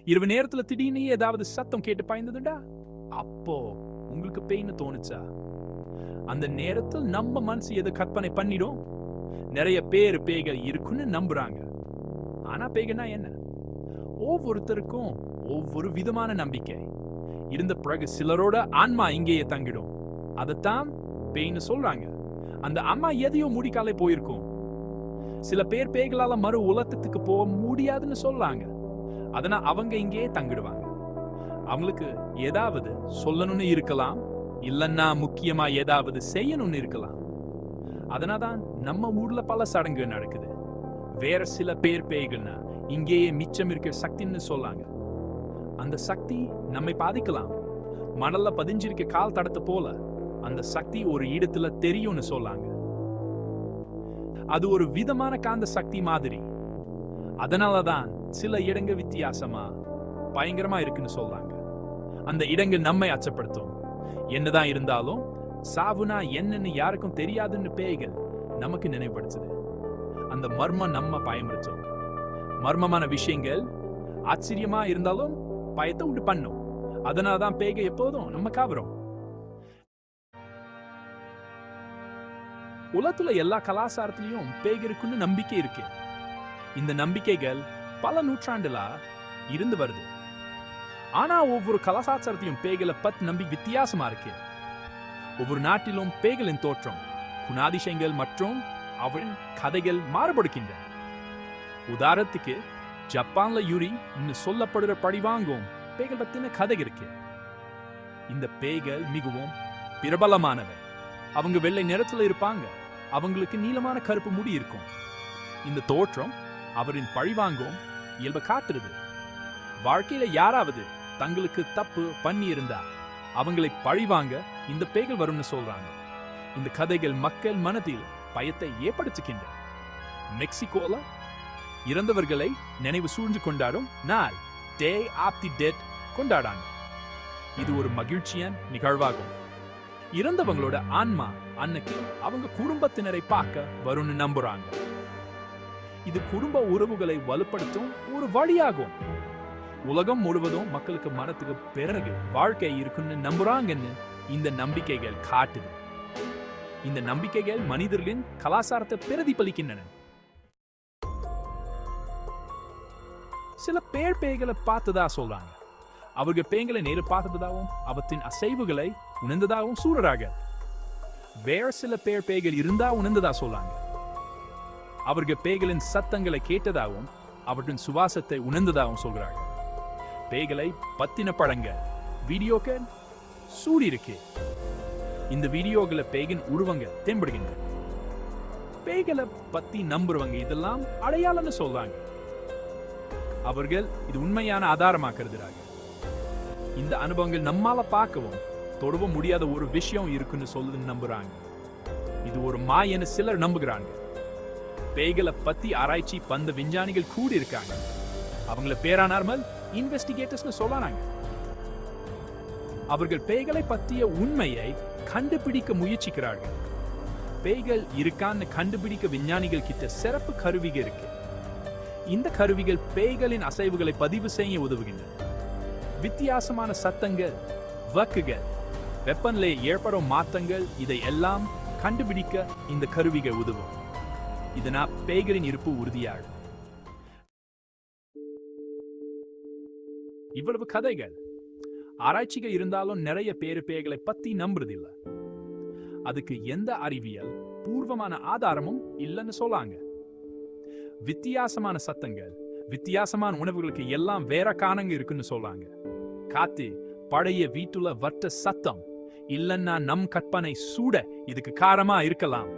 இரவு நேரத்துல திடீர்னு ஏதாவது சத்தம் கேட்டு பாய்ந்ததுண்டா? அப்போ உங்களுக்கு பேய்னு தோணுச்சா? அந்த நேரத்தில் நம்ம மனசு எது கற்பனை பண்ணிடும்? நிறைய பேர் பேய்கள் இருக்குன்னு நம்புறாங்க. ஆனா பேய்கள்னா என்ன? ஒவ்வொருத்தருக்கும் ஒவ்வொரு விதமான நம்பிக்கை இருந்த பிறகு சிலரோட ஆன்மா இங்கேயே தங்கிடும். அதைத்தான் பேய்னு சொல்றாங்க. அந்த அம்மா எதையோ முடிக்காலே போயிருக்கும். சில பேர் பேய்களால மறு உலகத்துக்கு போக முடியாதுன்னு சொல்றாங்க. அதனால அவங்க இங்கேயே தங்கிடுவாங்க. அவங்களுக்கு ஏதாவது சொல்லணும்னு இருக்கலாம், இல்லன்னா முக்கியமா ஏதாவது செய்யணும்னு இருக்கலாம். அதனால்தான் நம்ம ஊர்ல பல சடங்கு நடக்குது. வேற சில பேர் பேய்கள்னா இங்கேயே மிச்சம் இருக்கிற சக்தின்னு சொல்லாங்க. அந்த சக்தி நம்மை பாதிக்கலாம். மணல்ல பதிஞ்சிருக்க கால் தடத்தை போல அந்த சக்தி ஒரு இடத்துல தெரியும்னு சொல்லாங்க. அது ஒரு விதமான காந்த சக்தி மாதிரி. அதனாலதான் சில இடங்க வித்தியாசமா பயங்கரமா இருக்குன்னு சொல்றாங்க. அந்த இடங்கள் நம்மை அச்சப்படுத்தும். என்னதான் இருந்தாலும் சாவுனா என்னன்னு யாருக்கும் தெரியாதுன்னு பேய்கள் நமக்கு நினைவுபடுத்துது. அந்த மர்மம் நம்ம பயமுறுத்தும். மர்மமான விஷயங்கள் ஆச்சரியமா இருந்தாலும் பயத்தை உண்டு பண்ணும். அதனாலதான் பேய்கள் எப்போதும் நம்ம காவறோம். உலகத்துல எல்லா கலாச்சாரத்திலையும் பேய் இருக்குன்னு நம்பிக்கை இருக்கு. இந்த நம்பிக்கைகள் பல நூற்றாண்டுலா இருந்து வருது. ஆனா ஒவ்வொரு கலாச்சாரத்திலையும் பேய்களை பத்தி நம்பி வித்தியாசமா இருக்கு. ஒவ்வொரு நாட்டிலும் பேய்களின் தோற்றம், குணாதிசயங்கள் மற்றும் அவரின் கதைகள் மாறுபடுகின்றன. உதாரணத்துக்கு ஜப்பான்ல யூரி சொல்லப்படுற பழிவாங்கும் பேய்கள் பத்தின கதை இருக்கு. இந்த பேய்கள் மிகவும் பிரபலமானவை. அவங்க வெள்ளை நிறத்துல இருப்பாங்க. அவங்களுக்கு நீளமான கருப்பு முடி இருக்கும். இந்த தோற்றம் அவரின் பழிவாங்கும் இயல்பை காட்டுறது. வாழ்க்கையில யாராவது தங்களுக்கு தப்பு பண்ணி இருந்தா அவங்களை பழிவாங்க இந்த பேய்கள் வரும்னு சொல்றாங்க. இந்த கதைகள் மக்கள் மனதில் பயத்தை ஏற்படுத்துகின்றன. மெக்சிகோல இறந்தவர்களை நினைவு சூழ்ந்து கொண்டாடும் நாள் டே ஆஃப் தி டெட் கொண்டாடாங்க. இது ஒரு மகிழ்ச்சியான நிகழ்வாகும். இறந்தவங்களோட ஆன்மா அன்னைக்கு அவங்க குடும்பத்தினரை பார்க்க வரும்னு நம்புறாங்க. இது குடும்ப உறவுகளை வலுப்படுத்தும் ஒரு வழியாகும். உலகம் முழுவதும் மக்களுக்கு மரணத்துக்கு பிறகு வாழ்க்கை இருக்குன்னு நம்புறாங்கன்னு இந்த நம்பிக்கைகள் காட்டுது. இந்த நம்பிக்கைகள் மனிதர்களின் கலாச்சாரத்தை பிரதிபலிக்கின்றன. சில பேர் பேய்களை பார்த்ததா சொல்றாங்க. அவர்கள் பேய்களை நேரில் பார்த்ததாகவும் அவற்றின் அசைவுகளை உணர்ந்ததாகவும் சூழறாங்க. வேற சில பேர் பேய்கள் இருந்தா உணர்ந்ததா சொல்றாங்க. அவர்கள் பேய்களின் சத்தங்களை கேட்டதாகவும் அவற்றின் சுவாசத்தை உணர்ந்ததாகவும் சொல்கிறாங்க. பேய்களை பத்தின படங்கள் வீடியோக்கள் சூடி இருக்கு. இந்த வீடியோக்களை பேய்கின் உருவங்கள் தென்படுகின்றன. பேய்களை பத்தி நம்புறவங்க இதெல்லாம் அடையாளம்னு சொல்றாங்க. அவர்கள் இது உண்மையான ஆதாரமா கருதுறாங்க. இந்த அனுபவங்கள் நம்மால பார்க்கவும் தொடவும் முடியாத ஒரு விஷயம் இருக்குன்னு சொல்லுதுன்னு நம்புறாங்க. இது ஒரு மாயன்னு சிலர் நம்புகிறாங்க. பேய்களை பத்தி ஆராய்ச்சி பந்த விஞ்ஞானிகள் கூடி இருக்காங்க. அவங்கள பேரானார்மல் இன்வெஸ்டிகேட்டர்ஸ்னு சொல்லறாங்க. அவர்கள் பேய்களை பற்றிய உண்மையை கண்டுபிடிக்க முயற்சிக்கிறார்கள். பேய்கள் இருக்கான்னு கண்டுபிடிக்க விஞ்ஞானிகள் கிட்ட சிறப்பு கருவிகள் இருக்கு. இந்த கருவிகள் பேய்களின் அசைவுகளை பதிவு செய்ய உதவுகின்றன. வித்தியாசமான சத்தங்கள், வக்குகள், வெப்பநிலை ஏற்படும் மாற்றங்கள் இதை எல்லாம் கண்டுபிடிக்க இந்த கருவிகள் உதவும். இதனால் பேய்களின் இருப்பு உறுதியாகும். இவ்வளவு கதைகள் ஆராய்ச்சிகள் இருந்தாலும் நிறைய பேய்களை பத்தி நம்புறதில்லை. அதுக்கு எந்த அறிவியல் பூர்வமான ஆதாரமும் இல்லைன்னு சொல்லாங்க. வித்தியாசமான சத்தங்கள், வித்தியாசமான உணவுகளுக்கு எல்லாம் வேற காரணங்க இருக்குன்னு சொல்லாங்க. காத்து, பழைய வீட்டுல வட்ட சத்தம், இல்லன்னா நம் கற்பனை சூட இதுக்கு காரணமா இருக்கலாம்.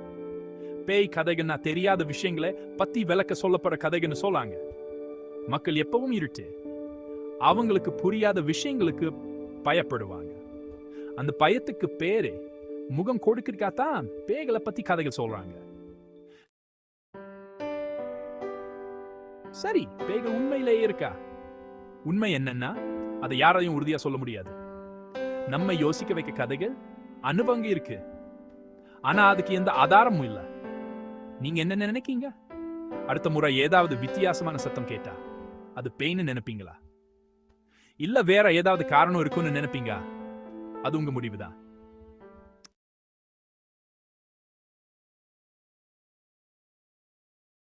பேய் கதைகள்னா தெரியாத விஷயங்களை பத்தி விளக்க சொல்லப்படுற கதைகள்னு சொல்லாங்க. மக்கள் எப்பவும் இருட்டு, அவங்களுக்கு புரியாத விஷயங்களுக்கு பயப்படுவாங்க. அந்த பயத்துக்கு பேரு முகம் கொடுக்கிறதுக்காகத்தான் பேய்களை பத்தி கதைகள் சொல்றாங்க. சரி, பேய்கள் உண்மையிலேயே இருக்கா? உண்மை என்னன்னா அதை யாரையும் உறுதியா சொல்ல முடியாது. நம்ம யோசிக்க வைக்க கதைகள் அனுபவங்க இருக்கு. ஆனா அதுக்கு எந்த ஆதாரமும் இல்ல. நீங்க என்ன நினைக்கீங்க? அடுத்த முறை ஏதாவது வித்தியாசமான சத்தம் கேட்டா அது பேய்னு நினைப்பீங்களா? இல்ல வேற ஏதாவது காரணம் இருக்குன்னு நினைப்பீங்க. அது உங்க முடிவுதான்.